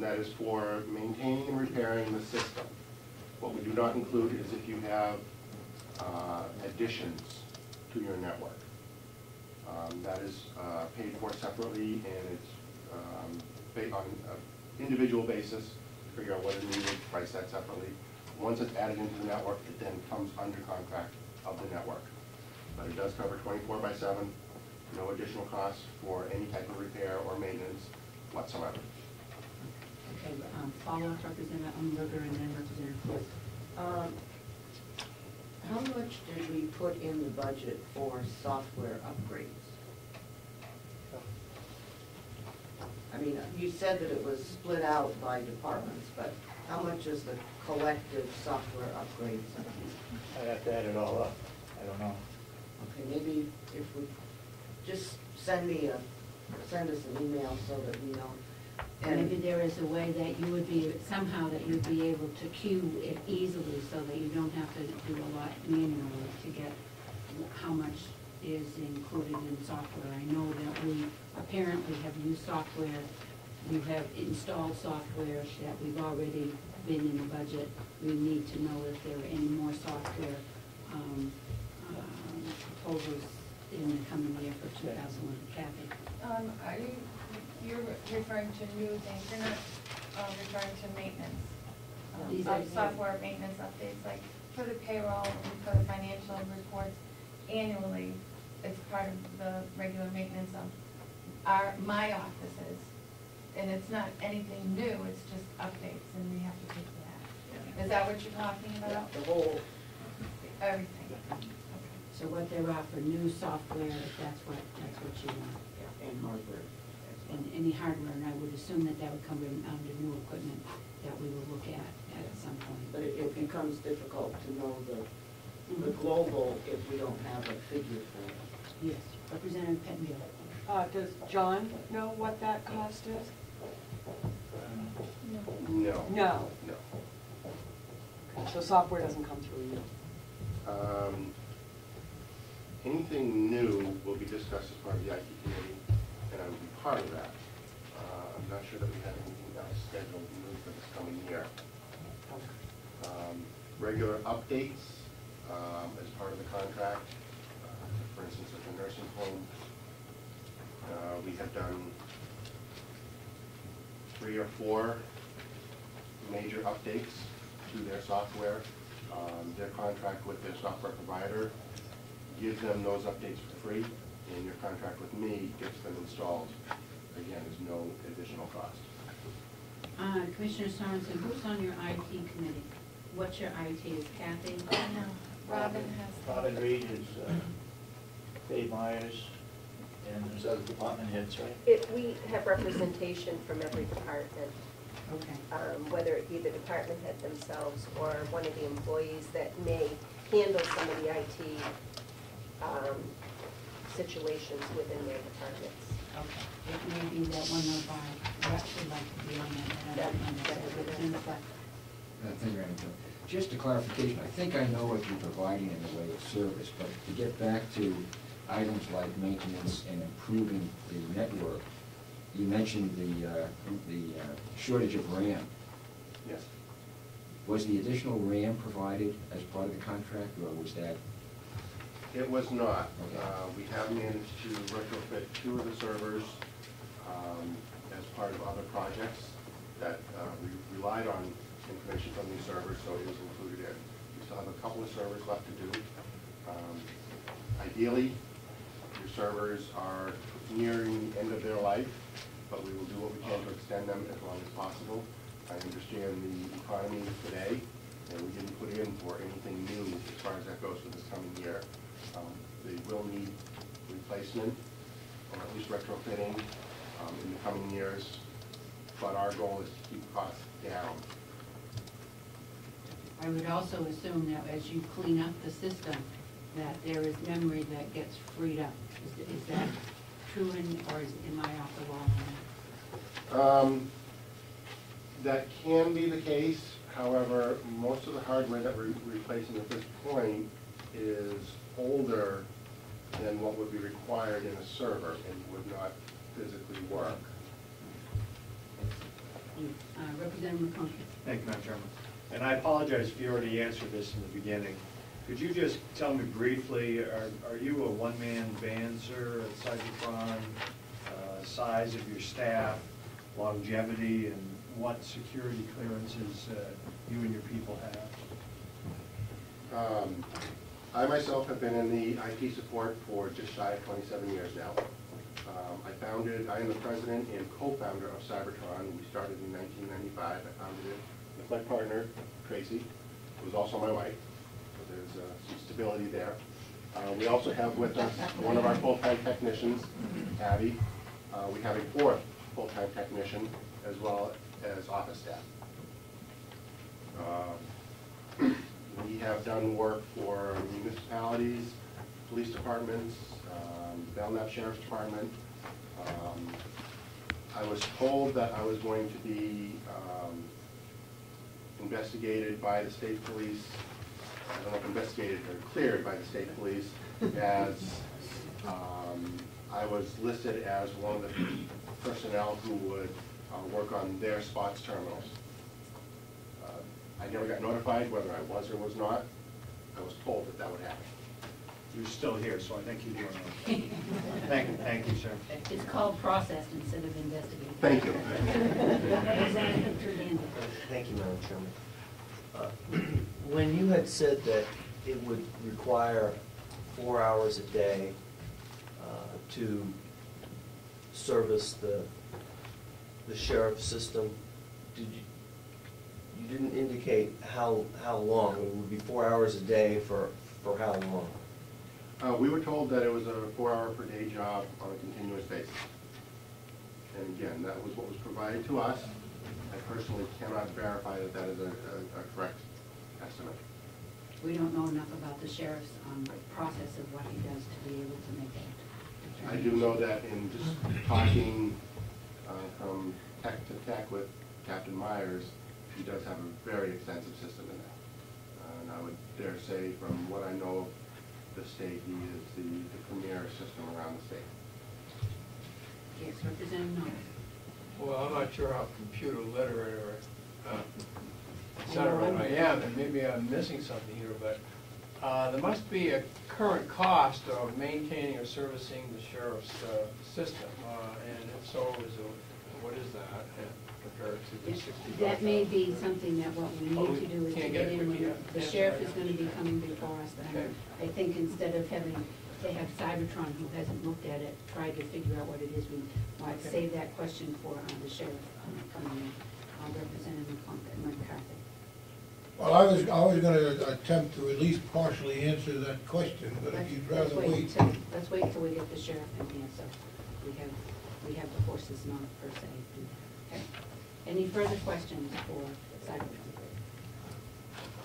that is for maintaining and repairing the system. What we do not include is if you have additions to your network. That is paid for separately, and it's based on an individual basis, figure out what is needed, price that separately. Once it's added into the network, it then comes under contract of the network. But it does cover 24/7, no additional costs for any type of repair or maintenance whatsoever. Okay, follow-up Representative Umberger and then Representative Ford. How much did we put in the budget for software upgrades? I mean, you said that it was split out by departments, but how much is the collective software upgrades? I'd have to add it all up. I don't know. Okay, maybe if we just send us an email so that we know. And maybe there is a way that you would be, somehow that you'd be able to queue it easily so that you don't have to do a lot manually to get how much is included in software. I know that we apparently have used software, we have installed software that we've already been in the budget. We need to know if there are any more software proposals in the coming year for 2011. Kathy? You're referring to new things, you're not referring to maintenance. These are software maintenance updates, like for the payroll and for the financial reports annually. It's part of the regular maintenance of my offices, and it's not anything new, it's just updates, and we have to pay for that. Yeah. Is that what you're talking about? Yeah, the whole everything. Yeah. Okay. So what there are for new software, if that's what you want. Yeah, and hardware. And any hardware, and I would assume that that would come under new equipment that we will look at some point. But it becomes difficult to know the global if we don't have a figure for it. Yes, Representative Pettengill. Does John know what that cost is? No. No. No. Okay, so software doesn't come through you? Anything new will be discussed as part of the IT committee, and I will be part of that. I'm not sure that we have anything else scheduled new for this coming year. Regular updates as part of the contract. For instance, at the nursing home, we have done 3 or 4 major updates to their software. Their contract with their software provider gives them those updates for free, and your contract with me gets them installed. Again, there's no additional cost. Commissioner Sorensen, who's on your IT committee? What's your IT? Is Kathy? No, Robin has. Robin Reed is Dave Myers, and there's other department heads, right? We have representation from every department. Okay. Whether it be the department head themselves or one of the employees that may handle some of the IT situations within their departments. Okay. It may be that one of our reps would like to be on that. Thank you, Madam Chair. Just a clarification, I think I know what you're providing in the way of service, but to get back to items like maintenance and improving the network, you mentioned the shortage of RAM. Yes. Was the additional RAM provided as part of the contract, or was that? It was not. Okay. We have managed to retrofit 2 of the servers as part of other projects that we relied on information from these servers, so it was included in. We still have a couple of servers left to do. Ideally, your servers are nearing the end of their life, but we will do what we can to extend them as long as possible. I understand the economy today, and we didn't put in for anything new as far as that goes for this coming year. They will need replacement, or at least retrofitting in the coming years, but our goal is to keep costs down. I would also assume that as you clean up the system, that there is memory that gets freed up. Is that true, or am I off the wall on that? That can be the case. However, most of the hardware that we're replacing at this point is older than what would be required in a server and would not physically work. Representative McConkey. Thank you, Madam Chairman. And I apologize if you already answered this in the beginning. Could you just tell me briefly, are you a one-man band, sir, at Cybertron? Size of your staff, longevity, and what security clearances you and your people have? I myself have been in the IT support for just shy of 27 years now. I am the president and co-founder of Cybertron. We started in 1995. I founded it with my partner, Tracy, who was also my wife. So there's some stability there. We also have with us one of our full-time technicians, Abby. We have a fourth full-time technician as well as office staff. We have done work for municipalities, police departments, Belknap Sheriff's Department. I was told that I was going to be investigated by the state police. I don't know if investigated or cleared by the state police, as I was listed as one of the personnel who would work on their spots terminals. I never got notified whether I was or was not. I was told that that would happen. You're still here, so I think you do know. Thank you, sir. It's called processed instead of investigated. Thank you. Representative Trujillo. Thank you, Madam Chairman. When you had said that it would require 4 hours a day to service the sheriff's system, you didn't indicate how long? It would be 4 hours a day for how long? We were told that it was a 4-hour per day job on a continuous basis. And again, that was what was provided to us. I personally cannot verify that that is a correct estimate. We don't know enough about the sheriff's process of what he does to be able to make that. I do know that in just talking from tech to tech with Captain Myers, he does have a very extensive system in that. And I would dare say, from what I know of the state, he is the premier system around the state. Yes, Representative Knowles. Well, I'm not sure how computer literate or et cetera I am, and maybe I'm missing something here, but there must be a current cost of maintaining or servicing the sheriff's system, and if so, what is that compared to the 60? That may be something that what we need to do is to Can't get get a in, quick when the answer sheriff right is now. going to be coming before us. Okay. I think instead of having to have Cybertron, who hasn't looked at it, try to figure out what it is, we might Okay. save that question for the sheriff coming in. Representative McCarthy. Well, I was gonna attempt to at least partially answer that question, but if you'd Let's rather wait. Let's wait till we get the sheriff in here, so we have the horses not per se do that. Okay. Any further questions for Cybertron?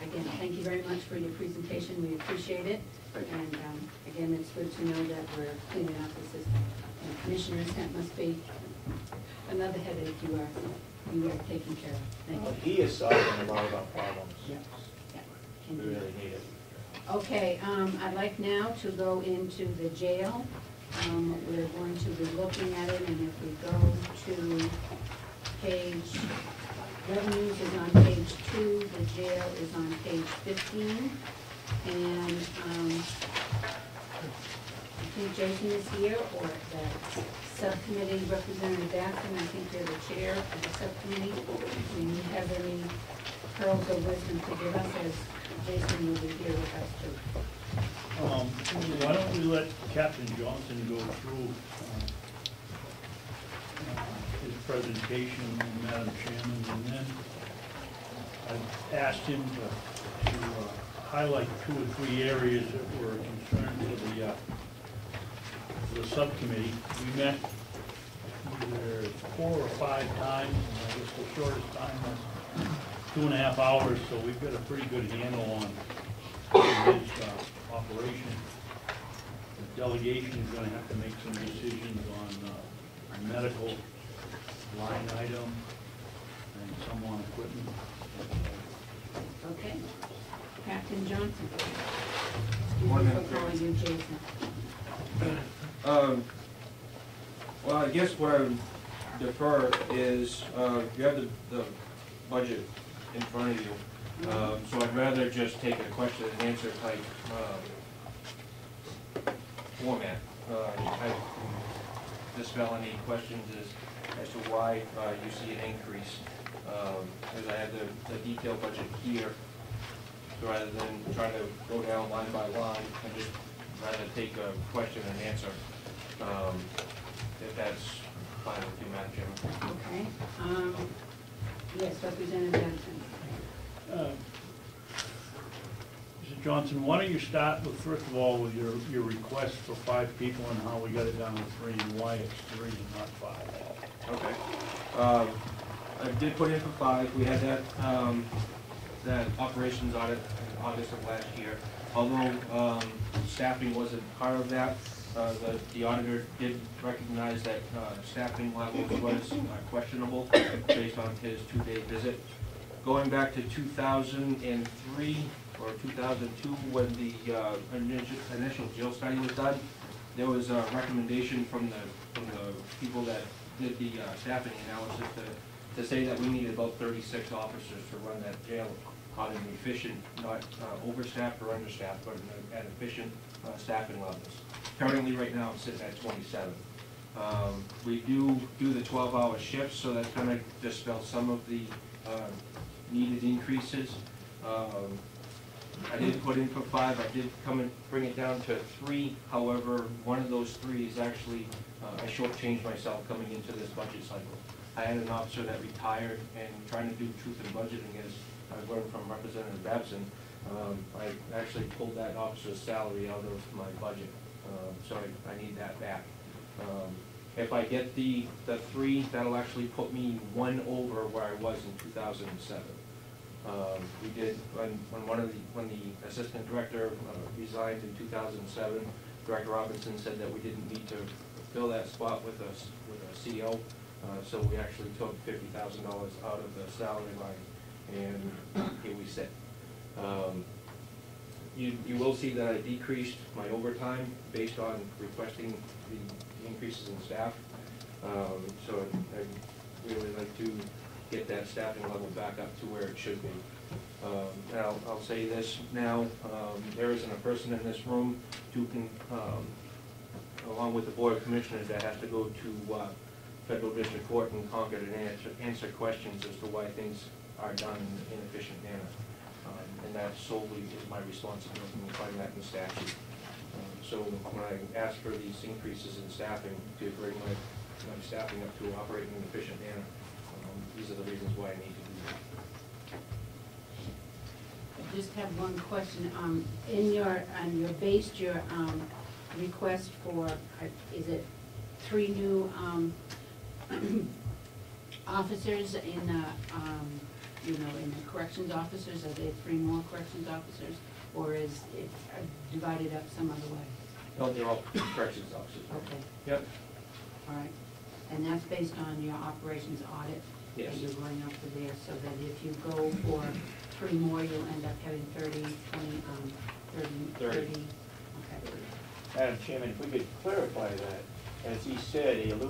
Again, thank you very much for your presentation. We appreciate it. And again, it's good to know that we're cleaning up the system. And commissioners, that must be another headache you are taking care of. Thank you. He is solving a lot of our problems. Yeah. We Indeed. really need it. Okay, I'd like now to go into the jail. We're going to be looking at it, and if we go to page, revenues is on page 2, the jail is on page 15. And I think Jason is here, or the subcommittee, Representative Batson, I think they're the chair of the subcommittee. Do you have any pearls of wisdom to give us, as Jason will be here with us too? Why don't we let Captain Johnson go through his presentation, Madam Chairman, and then I've asked him to highlight 2 or 3 areas that were concerned for the subcommittee. We met either 4 or 5 times, and I guess the shortest time was 2.5 hours, so we've got a pretty good handle on his operation. The delegation is going to have to make some decisions on medical line item and some on equipment. Okay. Captain Johnson. Excuse me for calling you Jason. Well, I guess what I'm defer is, you have the budget in front of you. So I'd rather just take a question and answer type format. I dispel any questions as to why you see an increase. As I have the detailed budget here, so rather than trying to go down line by line, I just rather take a question and answer. If that's fine with you, Madam Chairman. Okay. Yes, Representative Benson. Mr. Johnson, why don't you start with, first of all, with your request for 5 people and how we got it down to 3 and why it's 3 and not 5. Okay. I did put in for 5. We had that operations audit in August of last year. Although staffing wasn't part of that, the auditor did recognize that staffing levels was questionable based on his 2-day visit. Going back to 2003 or 2002, when the initial jail study was done, there was a recommendation from the people that did the staffing analysis to say that we needed about 36 officers to run that jail on an efficient, not overstaffed or understaffed, but at efficient staffing levels. Currently, right now, I'm sitting at 27. We do the 12-hour shifts, so that's going to dispel some of the needed increases. I did put in for 5. I did come and bring it down to 3. However, one of those 3 is actually, I shortchanged myself coming into this budget cycle. I had an officer that retired, and trying to do truth in budgeting is, I learned from Representative Babson, I actually pulled that officer's salary out of my budget. So I need that back. If I get the 3, that'll actually put me 1 over where I was in 2007. We did, when the assistant director resigned in 2007, Director Robinson said that we didn't need to fill that spot with a CO, so we actually took $50,000 out of the salary line, and here we sit. You will see that I decreased my overtime based on requesting the increases in staff. So I'd really like to get that staffing level back up to where it should be. And I'll say this now, there isn't a person in this room who can, along with the Board of Commissioners, that has to go to Federal District Court in Concord and answer questions as to why things are done in an efficient manner. And that solely is my responsibility, and find that in statute. So when I ask for these increases in staffing to bring my staffing up to operate in an efficient manner, these are the reasons why I need to do that. I just have one question. You based your request for, is it 3 new officers in in the corrections officers? Are there 3 more corrections officers, or is it divided up some other way? No, they're all corrections officers. Okay. Yep. All right. And that's based on your operations audit? Yes. That you're going up to there, so that if you go for 3 more, you'll end up having 30. Okay. Madam Chairman, if we could clarify that, as he said, he alluded